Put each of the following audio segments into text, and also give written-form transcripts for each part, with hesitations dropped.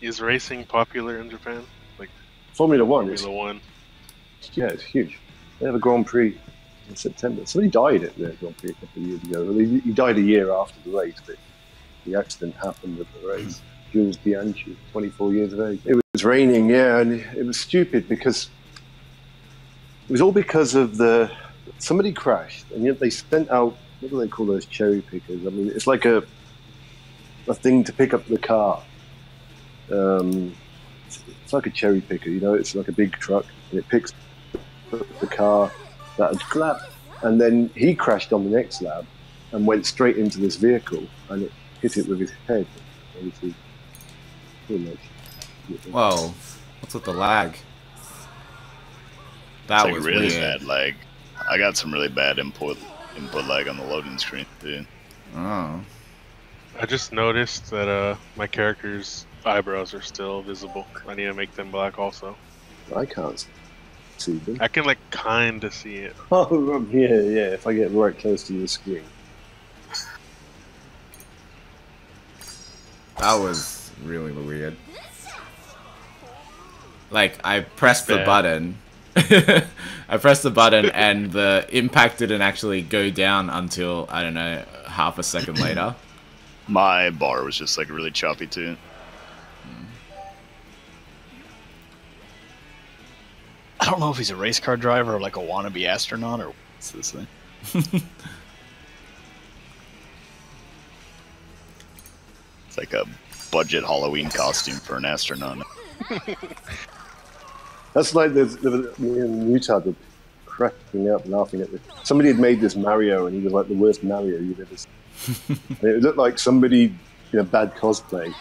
Is racing popular in Japan? Like Formula One is Formula One? yeah, it's huge. They have a Grand Prix in September. Somebody died at the Grand Prix a couple of years ago. Well, he died a year after the race, but the accident happened at the race. Jules Bianchi, 24 years of age. It was raining, yeah, and it was stupid because it was all because of somebody crashed, and yet they sent out, what do they call those cherry pickers? I mean, it's like a thing to pick up the car. It's like a cherry picker, you know. It's like a big truck, and it picks up the car that had collapsed. And then he crashed on the next lap and went straight into this vehicle, and it hit it with his head. Obviously, whoa, what's with the lag? That it's was like really weird. bad lag. I got some really bad input lag on the loading screen, dude. Oh. I just noticed that my character's eyebrows are still visible. I need to make them black also. I can't see them. I can like kinda see it. Oh, yeah. If I get right close to the screen. That was really weird. Like, I pressed the button. I pressed the button and the impact didn't actually go down until, I don't know, half a second later. My bar was just like really choppy too. I don't know if he's a race car driver or like a wannabe astronaut or what's this thing. It's like a budget Halloween costume for an astronaut. That's like me and Utah were cracking up, laughing at this. Somebody had made this Mario, and he was like the worst Mario you've ever seen. And it looked like somebody in a bad cosplay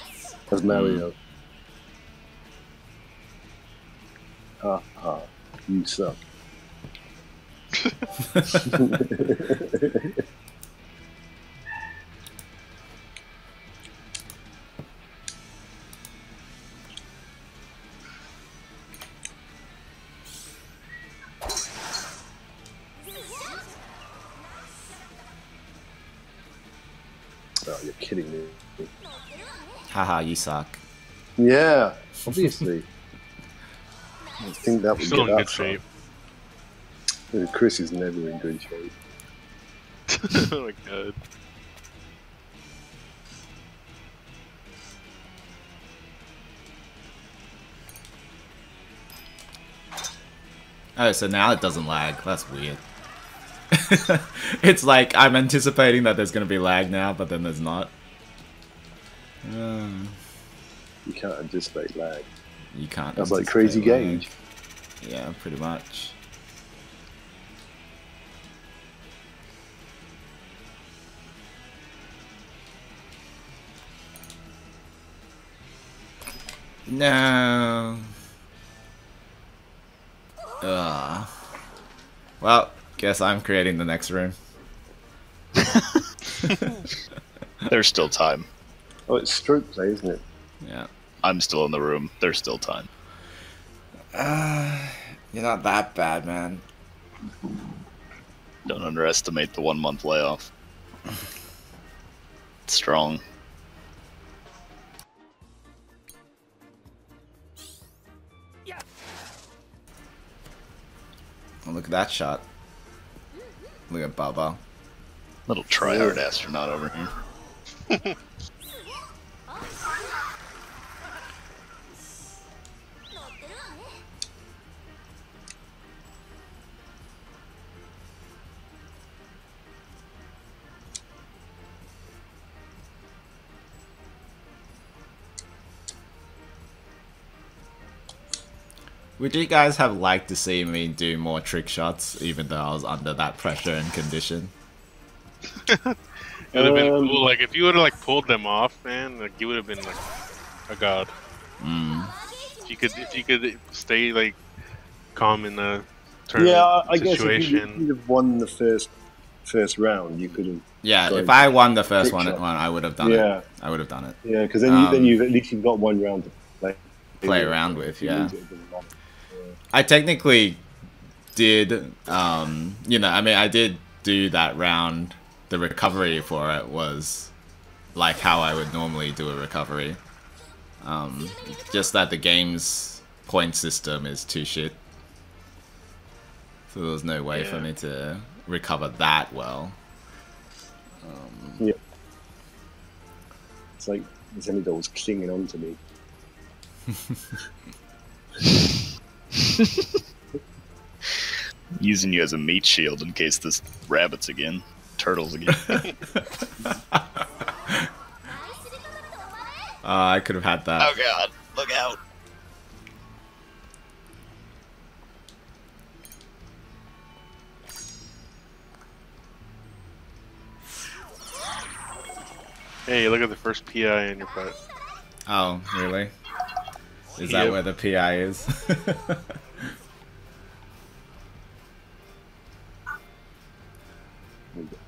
as Mario. Ha ha, you suck. Oh, you're kidding me. Haha, you suck. Yeah, obviously. I think that would Still get in that good shape. Chris is never in good shape. Oh my god. Oh, so now it doesn't lag. That's weird. It's like I'm anticipating that there's going to be lag now, but then there's not. You can't anticipate lag. You can't. That's like crazy gauge. Yeah, pretty much. No. Well, guess I'm creating the next room. There's still time. Oh, it's stroke play, isn't it? Yeah. I'm still in the room. There's still time. You're not that bad, man. Don't underestimate the 1 month layoff. It's strong. Oh, look at that shot. Look at Baba. Little tryhard astronaut over here. Would you guys have liked to see me do more trick shots, even though I was under that pressure and condition? It would have been cool. Like if you would have like pulled them off, man, like you would have been like a god. If you could stay like calm in the tournament I guess situation. if you'd have won the first round, you could have. Yeah, if I won the first one, shot. I would have done it. I would have done it. Yeah, because then you've at least you've got 1 round to play around with. Yeah. I technically did, you know, I mean, I did do that round. The recovery for it was like how I would normally do a recovery. Just that the game's point system is too shit. So there was no way for me to recover that well. Yeah. It's like there's any that was clinging on to me. Using you as a meat shield in case this rabbits again. Turtles again. I could have had that. Oh god, look out. Hey, look at the first PI in your butt. Oh, really? Is that where the PI is?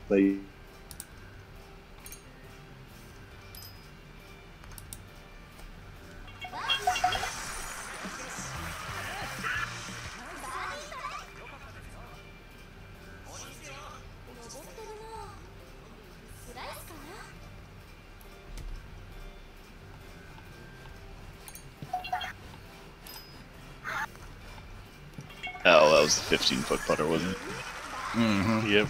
They Oh, that was the 15-foot putter, wasn't it? Mm-hmm. Yep.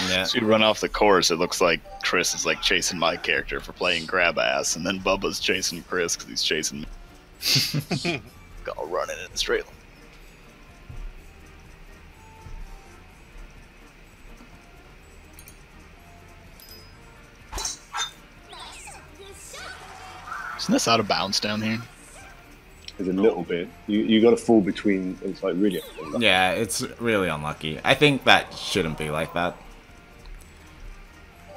Yeah. So you run off the course, it looks like Chris is like chasing my character for playing grab ass, and then Bubba's chasing Chris because he's chasing me. All running in a straight line. Isn't this out of bounds down here? there's a little bit. You got to fall between. It's like really. Yeah, it's really unlucky. I think that shouldn't be like that.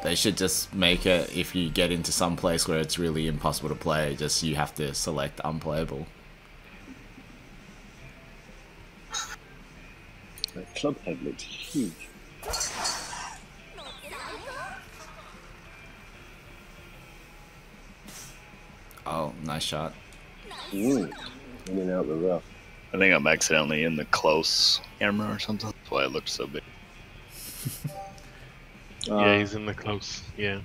They should just make it, if you get into some place where it's really impossible to play, just you have to select unplayable. The club head looks huge. Oh, nice shot. In and out the rough. I think I'm accidentally in the close camera or something. That's why it looks so big. Yeah, he's in the close. Yeah.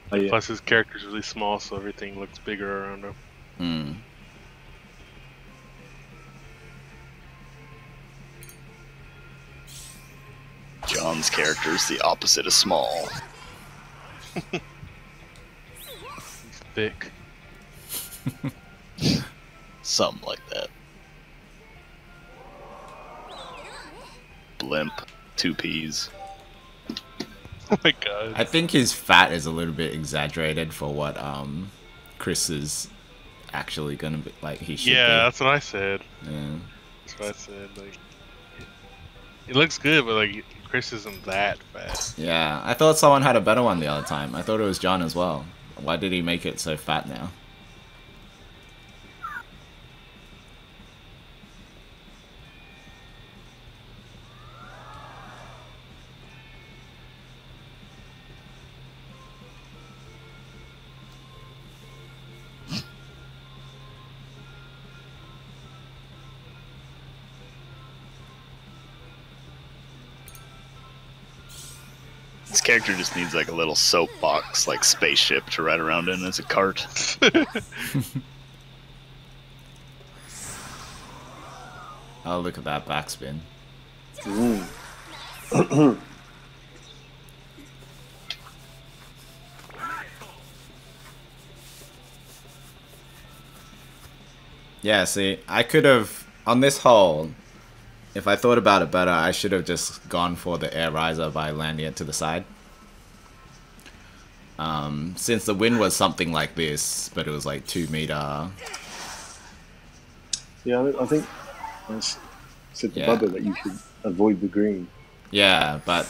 Oh, yeah. Plus, his character's really small, so everything looks bigger around him. Hmm. John's character is the opposite of small. He's thick. Something like that. Blimp. 2 Ps. Oh my god. I think his fat is a little bit exaggerated for what Chris is actually gonna be like. He should be. Yeah, that's what I said. Yeah. That's what I said. Like, it looks good, but like Chris isn't that fat. Yeah, I thought someone had a better one the other time. I thought it was John as well. Why did he make it so fat now? This character just needs like a little soapbox, like spaceship to ride around in as a cart. Oh, look at that backspin. Yeah, see, I could have, on this hole, if I thought about it better, I should have just gone for the air riser by landing it to the side. Since the wind was something like this, but it was like 2 meter. Yeah, I think I said to Yeah. Bubba that you should avoid the green. Yeah, but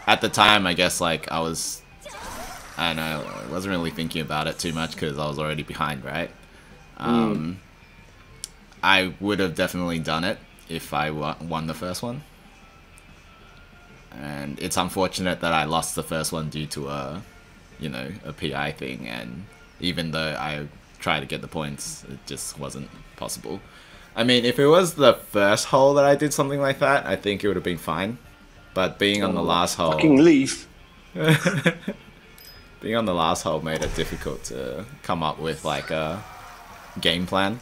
at the time, I guess like I was, I don't know, I wasn't really thinking about it too much because I was already behind, right? I would have definitely done it if I won the first one. and it's unfortunate that I lost the first one due to a, you know, a PI thing, and even though I tried to get the points, it just wasn't possible. I mean, if it was the first hole that I did something like that, I think it would have been fine. But being on the last hole... Fucking leaf! Being on the last hole made it difficult to come up with, like, a game plan.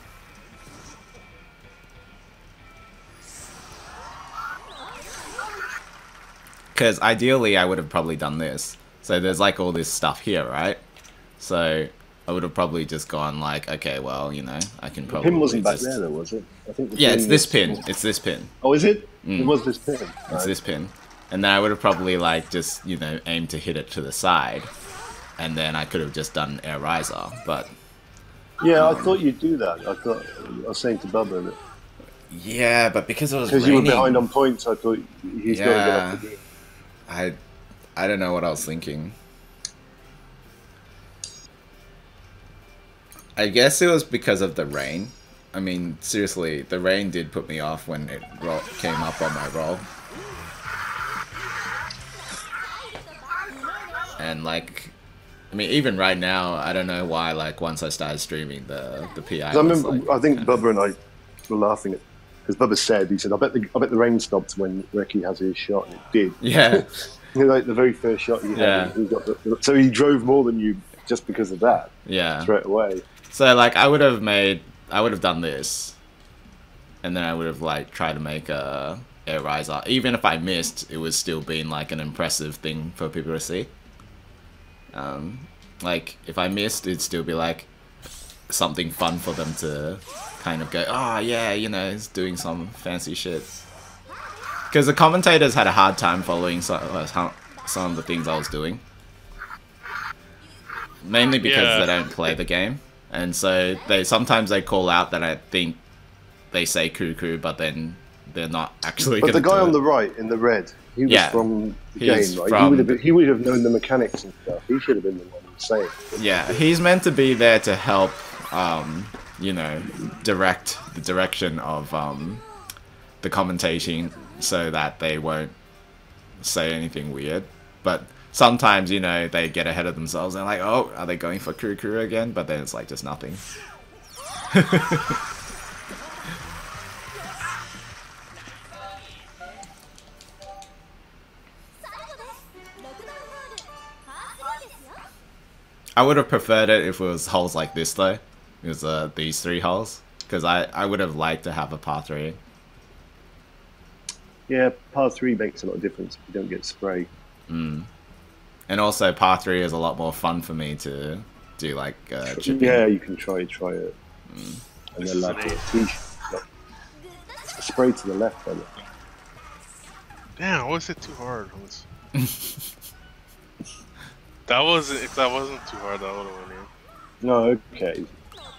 Because ideally, I would have probably done this. So there's, like, all this stuff here, right? So I would have probably just gone, like, okay, well, you know, I can probably... The pin wasn't back there, though, was it? I think yeah, it's this pin. It's this pin. Oh, is it? It was this pin. It's this pin. And then I would have probably, like, just, you know, aimed to hit it to the side. And then I could have just done air riser, but... Yeah, I thought you'd do that. I was saying to Bubba that... Yeah, but because it was Because you were behind on points, I thought he's got to get up again. I don't know what I was thinking. I guess it was because of the rain. I mean, seriously, the rain did put me off when it came up on my roll. And, like... I mean, even right now, I don't know why, like, once I started streaming, the PI I remember, like, I think Bubba and I were laughing at... Because Bubba said, he said, I bet the rain stopped when Reki has his shot, and it did. Yeah. You know, like, the very first shot he had, he got so he drove more than you just because of that. Yeah. Straight away. So, like, I would have done this. And then I would have, like, tried to make a air riser. Even if I missed, it would still been, like, an impressive thing for people to see. Like, if I missed, it'd still be, like, something fun for them to kind of go, oh, yeah, you know, he's doing some fancy shit. Because the commentators had a hard time following some of the things I was doing. Mainly because they don't play the game. And so sometimes they call out that I think they say cuckoo, but then they're not actually going to do it. But the guy on the right, in the red, he was from the game, right? He would have known the mechanics and stuff. He should have been the one saying it. Yeah, he's meant to be there to help, you know, direct the direction of the commentation so that they won't say anything weird. But sometimes, you know, they get ahead of themselves and like, oh, are they going for Kuru again? But then it's like just nothing. I would have preferred it if it was holes like this though. It was these 3 holes. Because I would have liked to have a par 3. Yeah, par 3 makes a lot of difference if you don't get spray. Mm. And also par 3 is a lot more fun for me to do, like chipping. Yeah, you can try it. And then like spray to the left, brother. Damn, why was it too hard? That wasn't. If that wasn't too hard, that would have went in. No, okay.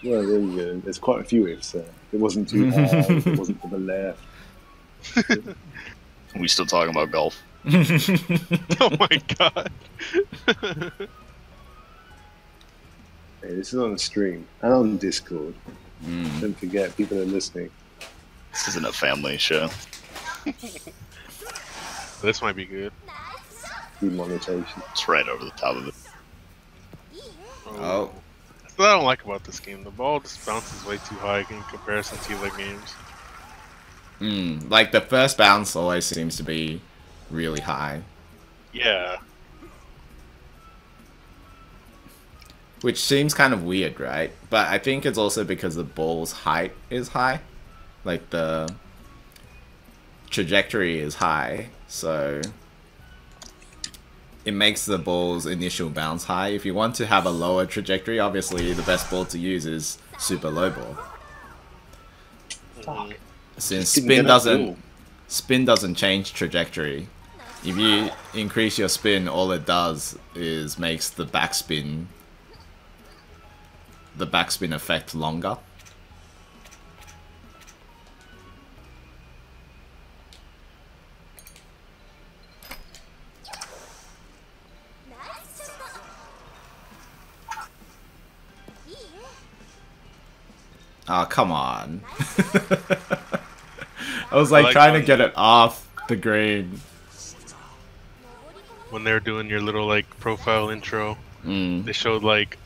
Well, there you go. There's quite a few ifs there. It wasn't too hard. It wasn't to the left. Are we still talking about golf? Oh my god. Hey, this is on the stream and on Discord. Don't forget, people are listening. This isn't a family show. This might be good. Demonetization. It's right over the top of it. Oh. That's what I don't like about this game. The ball just bounces way too high in comparison to other games. Like the first bounce always seems to be really high. Yeah. Which seems kind of weird, right? But I think it's also because the ball's height is high. Like the trajectory is high, so it makes the ball's initial bounce high. If you want to have a lower trajectory, obviously the best ball to use is super low ball. Fuck. Since spin doesn't change trajectory. If you increase your spin, all it does is makes the backspin effect longer. Oh, come on. I was like trying to get it off the green. when they're doing your little like profile intro, they showed like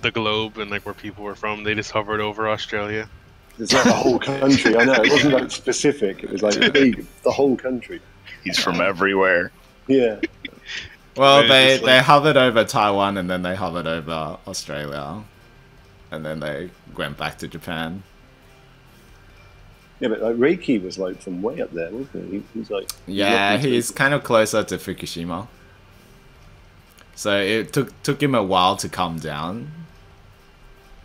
the globe and like where people were from. They just hovered over Australia. It's like the whole country. I know it wasn't like specific. It was like the whole country. He's from everywhere. Yeah. Well, Right, they hovered over Taiwan and then they hovered over Australia, and then they went back to Japan. Yeah, but like Reiki was like from way up there, wasn't he? He's like He's kind of closer to Fukushima. So it took him a while to come down,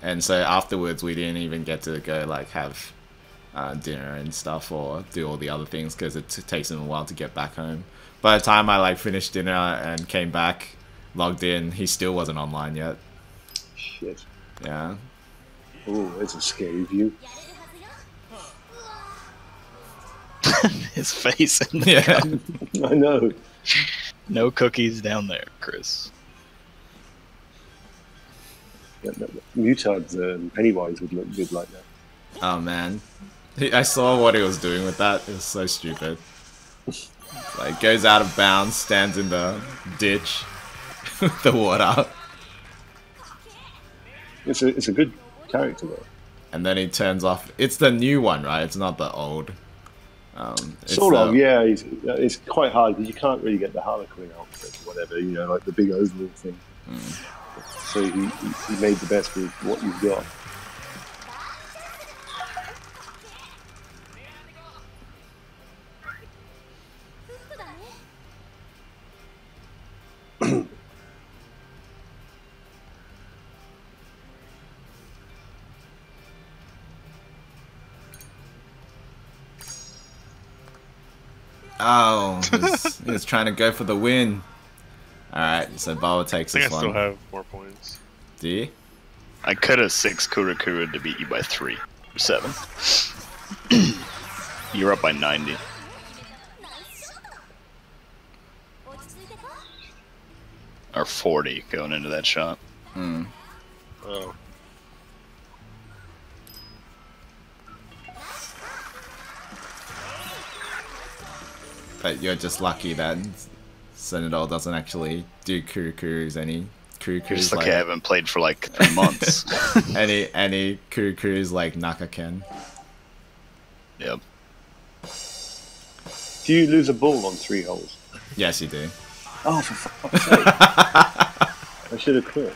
and so afterwards we didn't even get to go like have dinner and stuff or do all the other things because it takes him a while to get back home. By the time I like finished dinner and came back, logged in, he still wasn't online yet. Shit. Yeah. Oh, it's a scary view. His face in the Yeah. I know. No cookies down there, Chris. Yeah, Mutards and Pennywise would look good like that. Oh man, I saw what he was doing with that. It was so stupid. Like goes out of bounds, stands in the ditch with the water, It's a good character though. and then he turns off. It's the new one, right? It's not the old. It's Sort of, yeah. It's quite hard because you can't really get the Harlequin outfit or whatever, you know, like the big overall thing. So he made the best with what you've got. Oh, he's trying to go for the win. Alright, so Bawa takes I this think I one. still have more points. Do you? I could have 6 Kurakura to beat you by 3 or 7. You're up by 90. Or 40 going into that shot. Oh. But you're just lucky that Senadol doesn't actually do Kurukurus any Kurukurus Just like like I haven't played for like 3 months. any Kurukurus like Nakaken. Yep. Do you lose a ball on 3 holes? Yes, you do. Oh, for fuck's sake. I should have quit.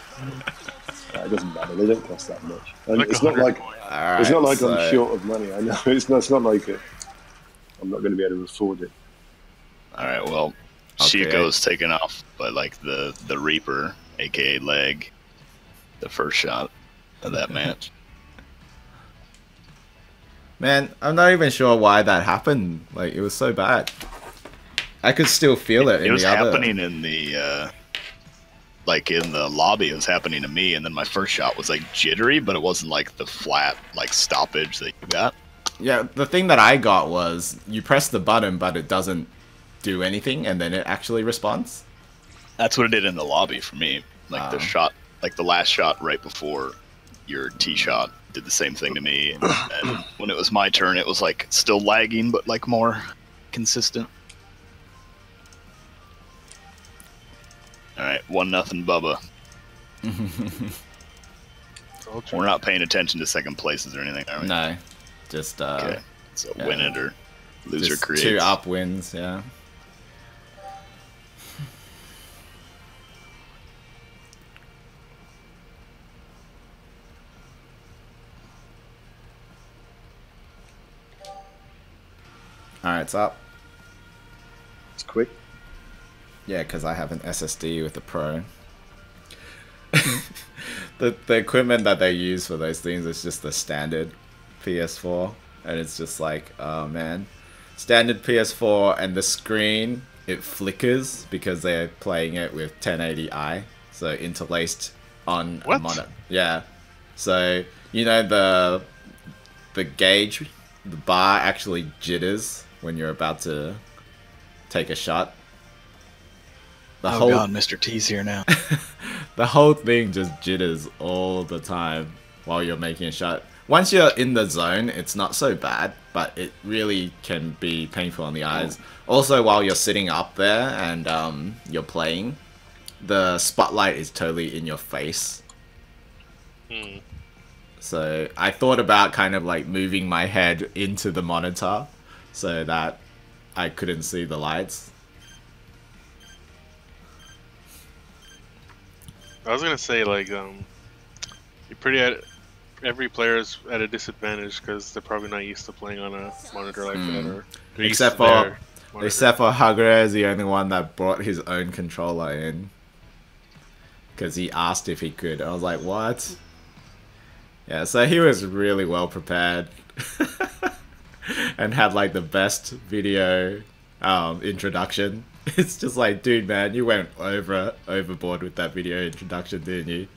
It doesn't matter, they don't cost that much. And Like it's not 100 like points. Alright, it's not like so I'm short of money, I know. It's not like I'm not going to be able to afford it. Alright, well, Okay. Shihiko's taken off by like the Reaper, aka Leg, the first shot of that match. Man, I'm not even sure why that happened. Like, it was so bad. I could still feel it in It was the other... happening in the like in the lobby. It was happening to me, and then my first shot was like jittery, but it wasn't like the flat like stoppage that you got. Yeah, the thing that I got was you press the button, but it doesn't do anything, and then it actually responds. That's what it did in the lobby for me. Like the shot, like the last shot right before your tee shot did the same thing to me. And when it was my turn, it was like still lagging, but like more consistent. All right, 1-0 Bubba. We're not paying attention to second places or anything, are we? No, just Okay, so yeah. win it or loser just creates. 2 up wins, yeah. Alright, it's up. It's quick. Yeah, because I have an SSD with the Pro. the equipment that they use for those things is just the standard PS4, and it's just like, oh man, standard PS4, and the screen, it flickers because they're playing it with 1080i, so interlaced on a What? monitor. Yeah, so you know the gauge, the bar actually jitters when you're about to take a shot. The Oh whole god, Mr. T's here now. the whole thing just jitters all the time while you're making a shot. once you're in the zone, it's not so bad, but it really can be painful on the eyes. Also, while you're sitting up there and you're playing, the spotlight is totally in your face. So I thought about kind of like moving my head into the monitor so that I couldn't see the lights. I was gonna say, like, you're pretty at every player's at a disadvantage because they're probably not used to playing on a monitor like that, or except for Hagure is the only one that brought his own controller in because he asked if he could. I was like, what? Yeah, so he was really well prepared and had like the best video introduction. It's just like, dude, man, you went overboard with that video introduction, didn't you?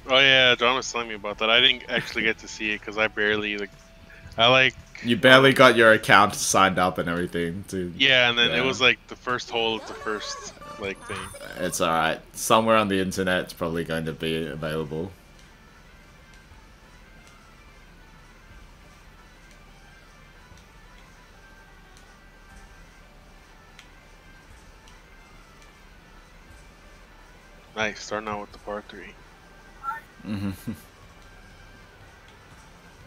Oh yeah, John was telling me about that. I didn't actually get to see it because I barely You barely got your account signed up and everything. Yeah, and then it was like the first hole of the first like thing. It's alright. Somewhere on the internet it's probably going to be available. Nice, starting out with the par 3.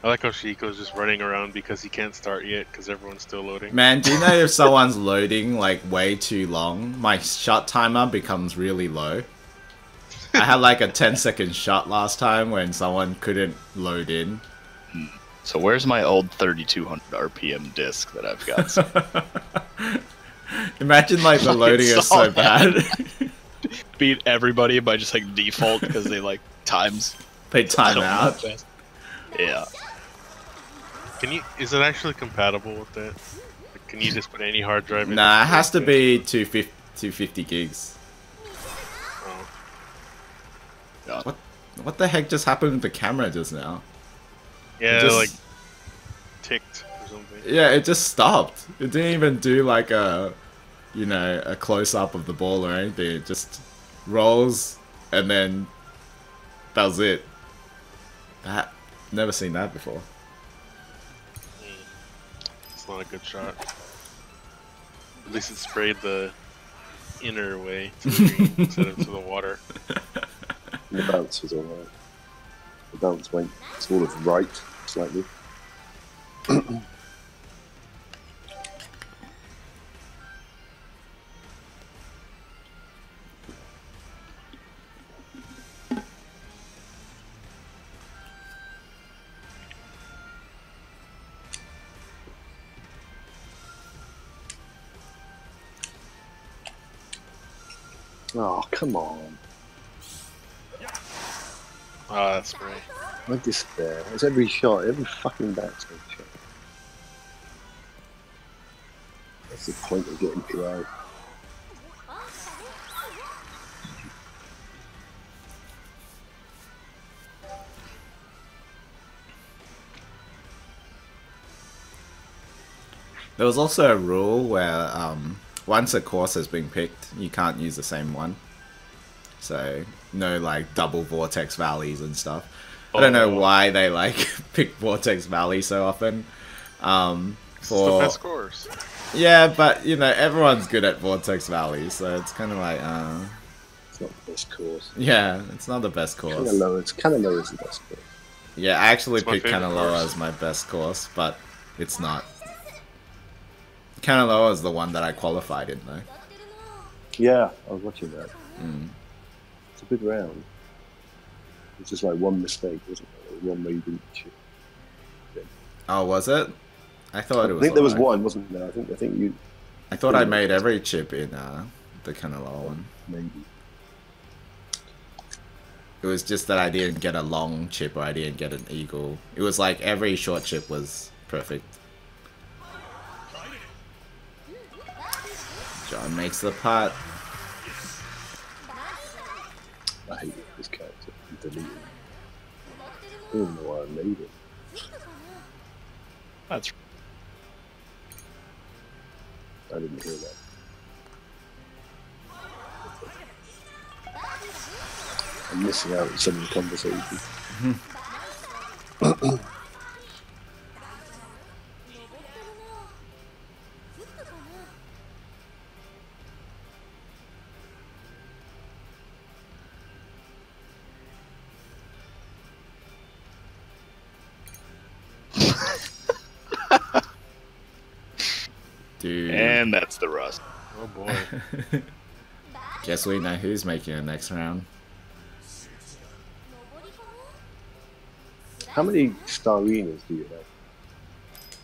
I like how Shihiko's just running around because he can't start yet because everyone's still loading. Man, do you know if someone's loading like way too long, my shot timer becomes really low. I had like a 10-second shot last time when someone couldn't load in. So where's my old 3200 RPM disc that I've got? Imagine like the loading is so bad. Beat everybody by just like default because they like times. They time out. Yeah. Is it actually compatible with that? Like, can you just put any hard drive in? Nah, it has to be 250 gigs. Oh. God. What the heck just happened with the camera just now? Yeah, just, like ticked or something. Yeah, it just stopped. It didn't even do like a close up of the ball or anything. It just rolls and then that was it. Never seen that before. It's not a good shot. At least it sprayed the inner way to the green instead of to the water. And the bounce was alright. The bounce went sort of right, slightly. Oh, come on. Oh, that's great. I despair. It's every shot, every fucking backswing shot. What's the point of getting PO? There was also a rule where once a course has been picked, you can't use the same one. So no like double Vortex Valleys and stuff. I don't know why they like pick Vortex Valley so often. It's the best course. Yeah, but you know everyone's good at Vortex Valley, so it's kind of like it's not the best course. Yeah, it's not the best course. Kanaloa is the best course. Yeah, I actually picked Kanaloa as my best course, but it's not. Kanaloa is the one that I qualified in, though. Yeah, I was watching that. It's a good round. It's just like one mistake, wasn't it? One where you didn't chip. Oh, was it? I thought it was. I think there was one, wasn't there? I think you. I thought I made every chip in the Kanaloa one. Maybe. It was just that I didn't get a long chip or I didn't get an eagle. It was like every short chip was perfect. John makes the putt. I hate this character. Delete it. I don't even know why I made it. That's. I didn't hear that. I'm missing out on some of the conversation. Dude. And that's the rust. Oh boy. Guess we know who's making the next round. How many starinas do you have?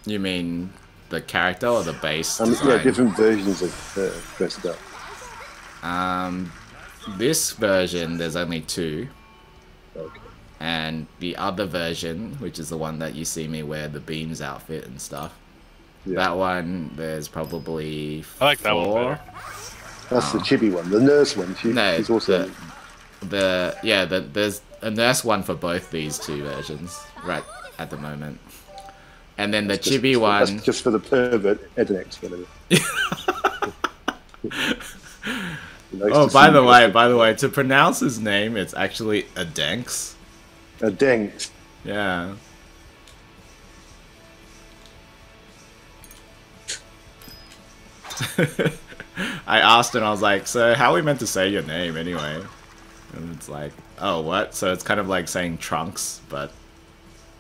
You mean the character or the base? Yeah, design? different versions of dressed up. This version, there's only 2. Okay. And the other version, which is the one that you see me wear the Beams outfit and stuff, Yeah. that one, there's probably 4. I like that one better. That's the chibi one. The nurse one. No, She's also. there's a nurse one for both these 2 versions right at the moment. And then the chibi one... That's just for the pervert, Edenex, whatever. Oh, by the way, to pronounce his name, it's actually Adenx. Adenx. Yeah. I asked and I was like, so how are we meant to say your name anyway? And it's like, oh, what? So it's kind of like saying Trunks, but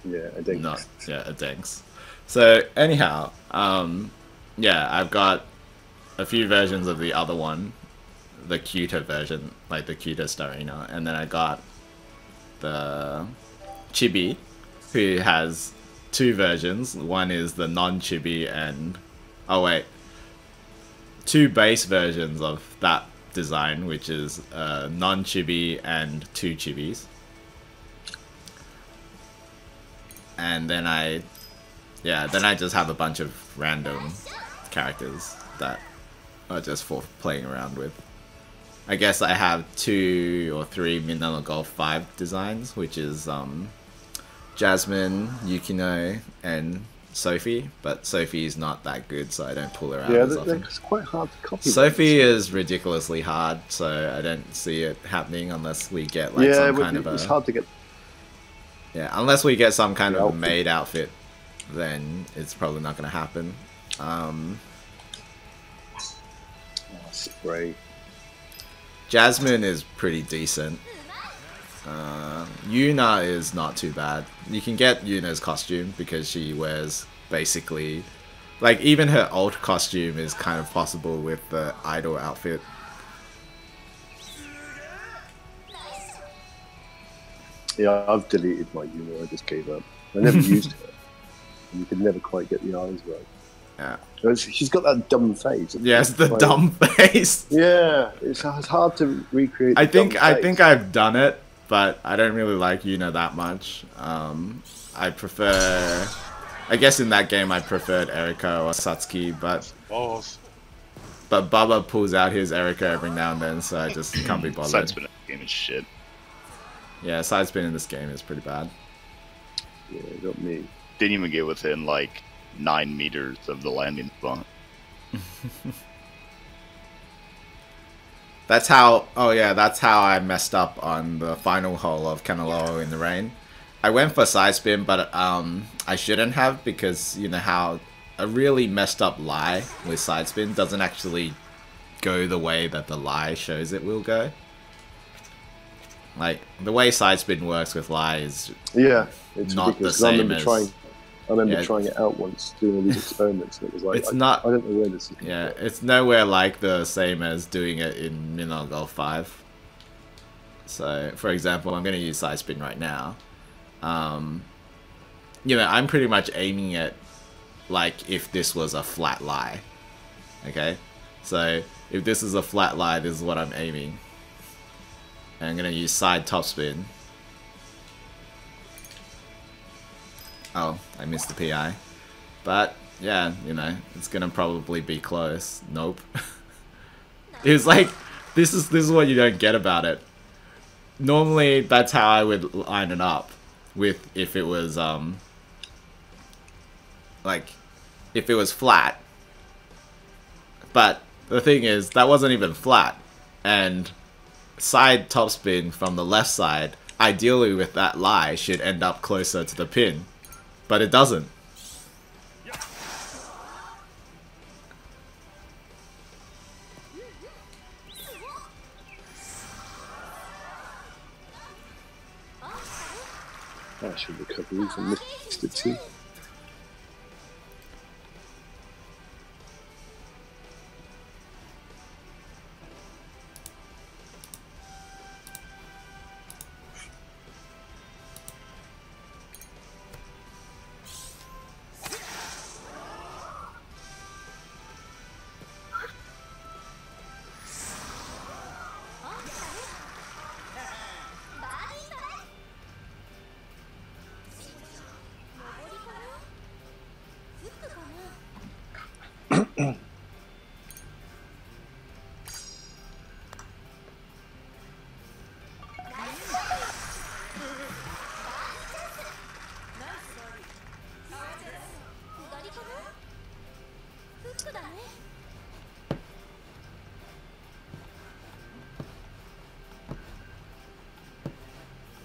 Yeah, Adenx. not, yeah, Adenx. So anyhow, yeah, I've got a few versions of the other one, the cuter version, like the cutest arena, and then I got the Chibi, who has 2 versions. One is the non-Chibi and... oh wait. 2 base versions of that design, which is non-Chibi and 2 Chibis. And then I just have a bunch of random characters that are just for playing around with. I guess I have 2 or 3 Min no GOLF 5 designs, which is Jasmine, Yukino, and Sophie. But Sophie is not that good, so I don't pull her out as often. It's quite hard to copy. Sophie is ridiculously hard, so I don't see it happening unless we get like some kind of a... it's hard to get. Yeah, unless we get some kind of outfit. maid outfit, then it's probably not going to happen. Spray. Jasmine is pretty decent. Yuna is not too bad. You can get Yuna's costume because she wears basically... like, even her old costume is kind of possible with the idol outfit. Yeah, I've deleted my Yuna. I just gave up. I never used her. And you could never quite get the eyes right. Yeah. She's got that dumb face. Yes, the dumb face. Yeah, it's hard to recreate. I think I've done it, but I don't really like Yuna that much. I prefer... I guess in that game I preferred Erika or Satsuki, but Balls. Bubba pulls out his Erika every now and then, so I just can't be bothered. Sidespin in the game is shit. Yeah, sidespin in this game is pretty bad. Yeah, got me. Didn't even get within like 9 meters of the landing spot. That's how... oh yeah, that's how I messed up on the final hole of Kanaloa in the rain. I went for sidespin, but I shouldn't have, because you know how a really messed up lie with sidespin doesn't actually go the way that the lie shows it will go. Like, the way sidespin works with lie is it's not the ridiculous. same as... I remember trying it out once, doing all these experiments, and it was like, it's not... I don't know where this is. Yeah, it's nowhere like the same as doing it in Min no GOLF 5. So, for example, I'm going to use sidespin right now. You know, I'm pretty much aiming it like if this was a flat lie. Okay? So, if this is a flat lie, this is what I'm aiming. And I'm going to use side topspin. Oh, I missed the PI. But, yeah, you know, it's going to probably be close. Nope. It's like, this is what you don't get about it. Normally, that's how I would line it up. With if it was like if it was flat, but the thing is that wasn't even flat, and side topspin from the left side ideally with that lie should end up closer to the pin, but it doesn't. I should recover from missed it too.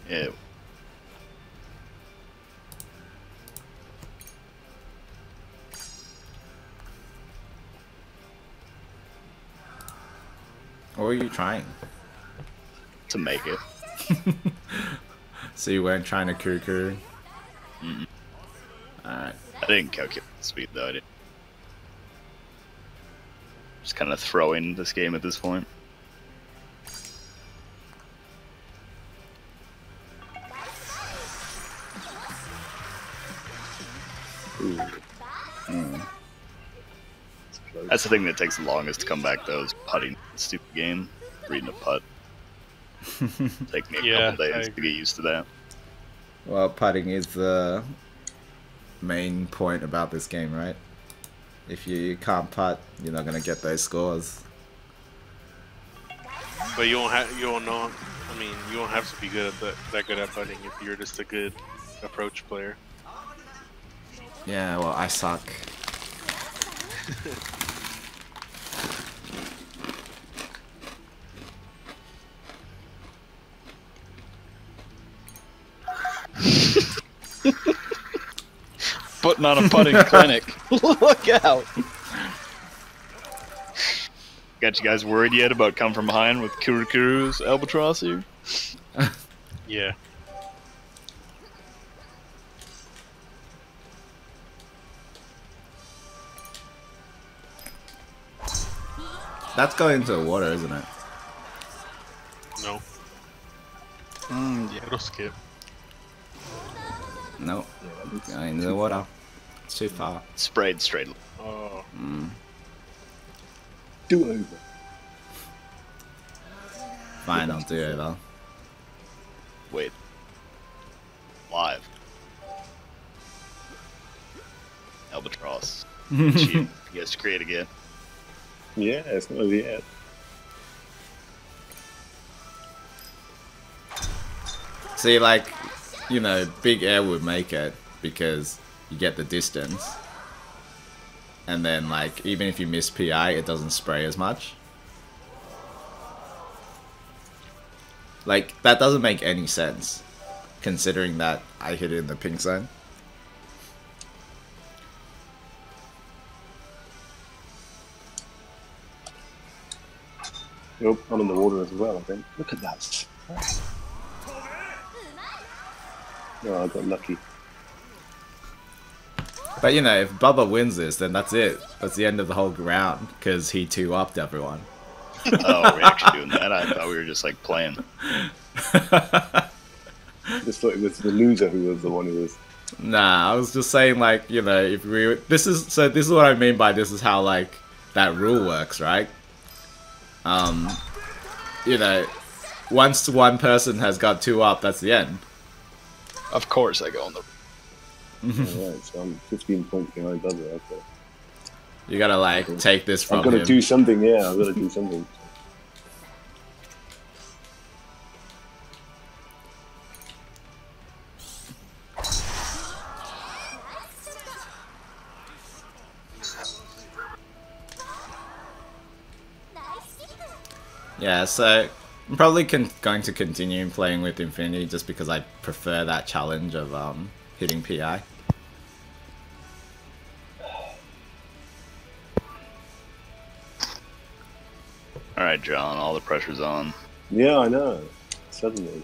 Yeah. What were you trying? To make it. So you weren't trying to kuru? Mm-mm. Alright. I didn't calculate the speed though. I didn't. Just kind of throwing this game at this point. That's the thing that takes the longest to come back though, is putting. Stupid game. Reading a putt. Take me a couple days to get used to that. Well, putting is the main point about this game, right? If you can't putt, you're not gonna get those scores. But you won't know. I mean, you won't have to be good at that good at putting if you're just a good approach player. Yeah, well, I suck. Putting on a putting clinic. Look out! Got you guys worried yet about come from behind with Kurukuru's albatross here? Yeah. That's going into the water, isn't it? No. Yeah. It'll skip. No. Going into the water. It's too far. Sprayed straight. Oh. Do over. Fine, I'll do it though. Wait. Live. Albatross. Cheat. You guys create again. Yeah, it's not over yet. See, like, you know, big air would make it because you get the distance. And then, like, even if you miss PI, it doesn't spray as much. Like, that doesn't make any sense, considering that I hit it in the pink zone. Nope, I'm in the water as well, I think. Look at that. Oh, I got lucky. But, you know, if Bubba wins this, then that's it. That's the end of the whole round, because he 2-upped everyone. Oh, we're actually doing that? I thought we were just, like, playing. I just thought it was the loser who was the one who was... Nah, I was just saying, like, you know, if we... This is what I mean by this is how, like, that rule works, right? You know, once one person has got 2 up, that's the end. Of course I go on the... Alright, so I'm 15 points behind Bubba. Okay. You gotta, like, take this from I've got him. to do something, yeah, I've got to do something. Yeah, so I'm probably going to continue playing with Infinity just because I prefer that challenge of hitting PI. Alright, John, all the pressure's on. Yeah, I know. Suddenly.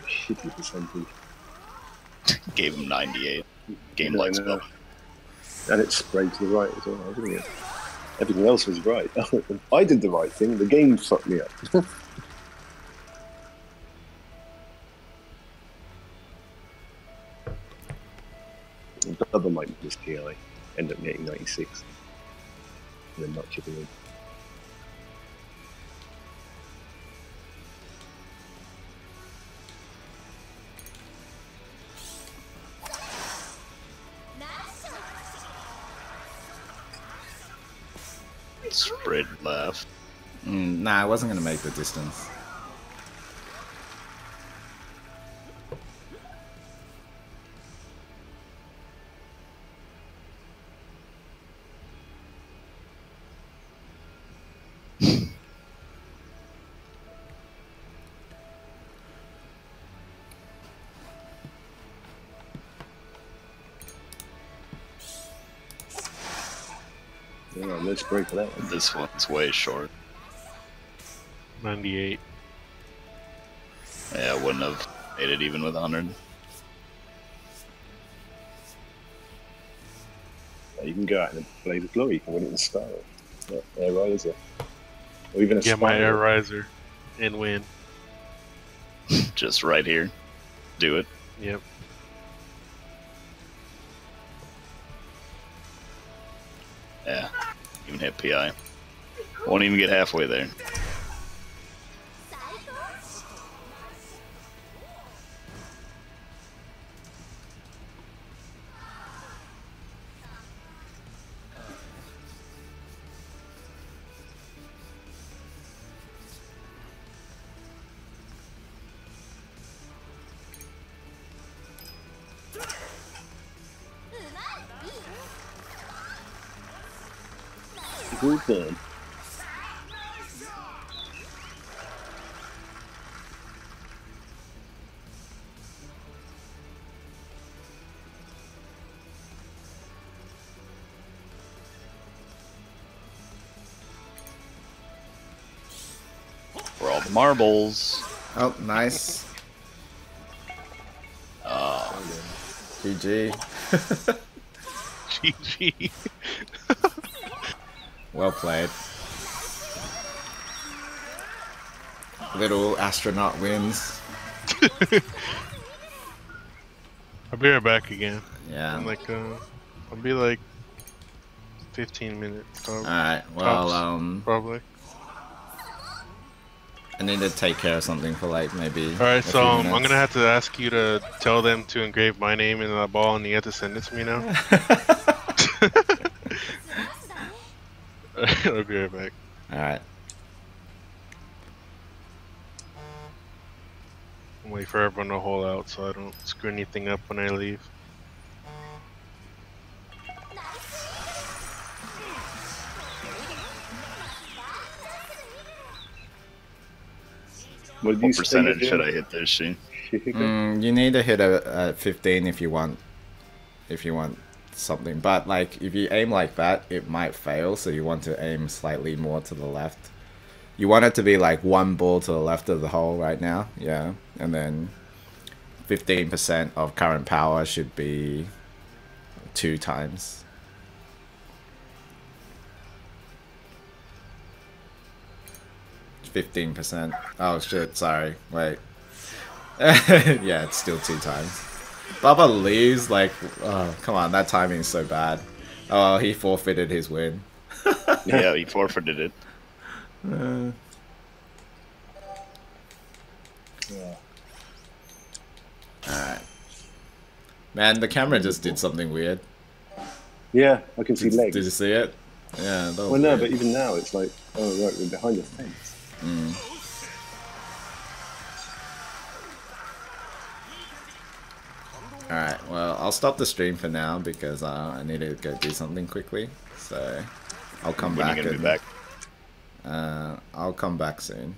Shitty percentage. Gave him 98. Game lights up. And it sprayed to the right as well, didn't it? Everything else was right. I did the right thing, the game fucked me up. Double might miss PI, end up getting 96. And then not chipping in. Spread left. Nah, I wasn't going to make the distance. Yeah, let's break that one. This one's way short. 98. Yeah, I wouldn't have made it even with 100. You can go out in a blaze of glory, you can win it in style. Not air riser. Or even a Get my spiral. air riser and win. Just right here. Do it. Yep. Yeah. Even hit PI. Won't even get halfway there. Good game. For all the marbles. Oh, nice. GG. GG. Well played. Little astronaut wins. I'll be right back again. Yeah. In like, I'll be like 15 minutes. Alright, well, Tops, probably. I need to take care of something for like maybe. Alright, so I'm minutes. gonna have to ask you to tell them to engrave my name in the ball, and you have to send it to me now. I'll be right back. Alright. I'm waiting for everyone to hold out so I don't screw anything up when I leave. What percentage should I hit this, Sheen? You need to hit a 15 if you want something, but like if you aim like that it might fail, so you want to aim slightly more to the left. You want it to be like one ball to the left of the hole right now, yeah, and then 15% of current power should be 2 times. %. Oh shit, sorry, wait. Yeah, it's still 2 times. Bubba leaves, like, oh, come on, that timing is so bad. Oh, he forfeited his win. Yeah, he forfeited it. Alright. Man, the camera just did something weird. Yeah, I can see legs. Did you see it? Yeah, that was Well, no, weird. but even now it's like, oh right, we're behind the fence. Alright, well, I'll stop the stream for now because I need to go do something quickly. So, I'll come When are back. you gonna be back? I'll come back soon.